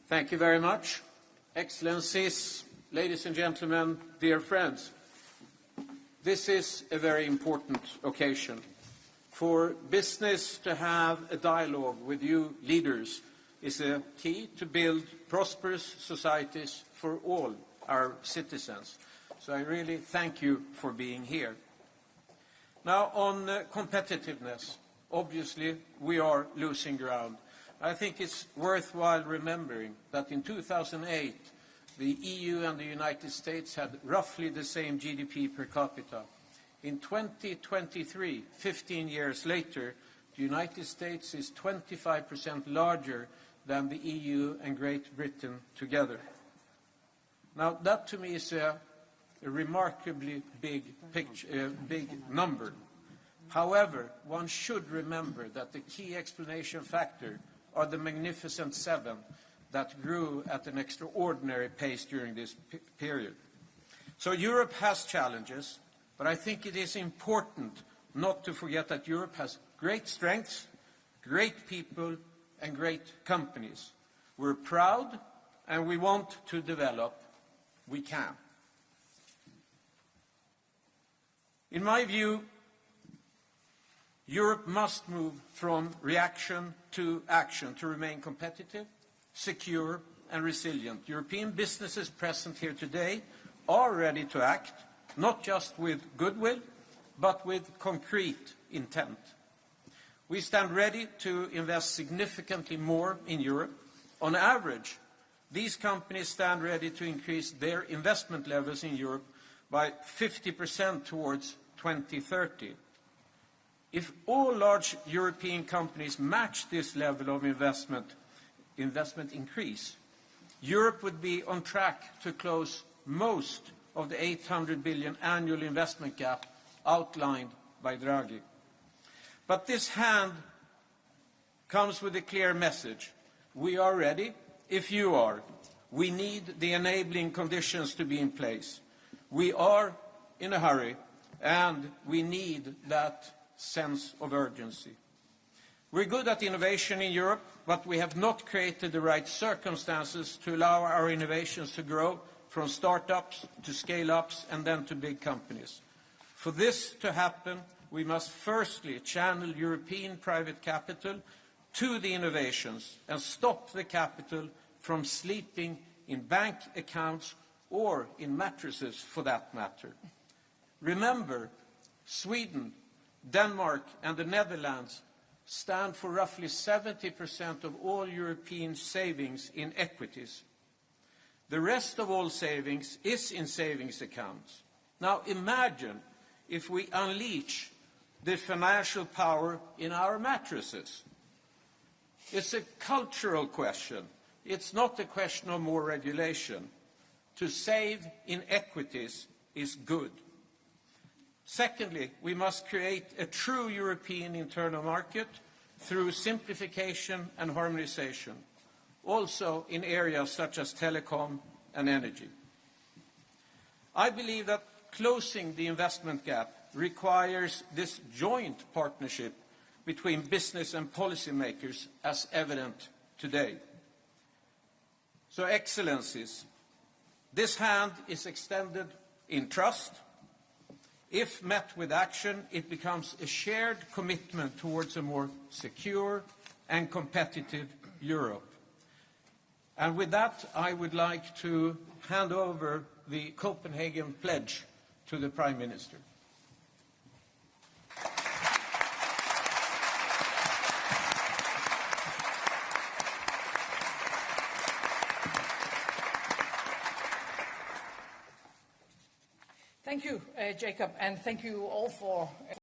Thank you very much. Excellencies, ladies and gentlemen, dear friends. This is a very important occasion. For business to have a dialogue with you leaders is a key to build prosperous societies for all our citizens. So I really thank you for being here. Now on competitiveness, obviously we are losing ground. I think it's worthwhile remembering that in 2008, the EU and the United States had roughly the same GDP per capita. In 2023, 15 years later, the United States is 25% larger than the EU and Great Britain together. Now, that to me is a remarkably big number. However, one should remember that the key explanation factor are the Magnificent Seven that grew at an extraordinary pace during this period. So Europe has challenges, but I think it is important not to forget that Europe has great strengths, great people, and great companies. We're proud, and we want to develop. We can. In my view, Europe must move from reaction to action to remain competitive, secure, and resilient. European businesses present here today are ready to act, not just with goodwill, but with concrete intent. We stand ready to invest significantly more in Europe. On average, these companies stand ready to increase their investment levels in Europe by 50% towards 2030. If all large European companies match this level of investment increase, Europe would be on track to close most of the 800 billion annual investment gap outlined by Draghi. But this hand comes with a clear message. We are ready, if you are. We need the enabling conditions to be in place. We are in a hurry, and we need that sense of urgency. We're good at innovation in Europe, but we have not created the right circumstances to allow our innovations to grow from startups to scale-ups and then to big companies. For this to happen, we must firstly channel European private capital to the innovations and stop the capital from sleeping in bank accounts or in mattresses for that matter. Remember, Sweden, Denmark and the Netherlands stand for roughly 70% of all European savings in equities. The rest of all savings is in savings accounts. Now imagine if we unleash the financial power in our mattresses. It's a cultural question. It's not a question of more regulation. To save in equities is good. Secondly, we must create a true European internal market through simplification and harmonization, also in areas such as telecom and energy. I believe that closing the investment gap requires this joint partnership between business and policymakers as evident today. So, Excellencies, this hand is extended in trust. If met with action, it becomes a shared commitment towards a more secure and competitive Europe. And with that, I would like to hand over the Copenhagen pledge to the Prime Minister. Thank you, Jacob, and thank you all for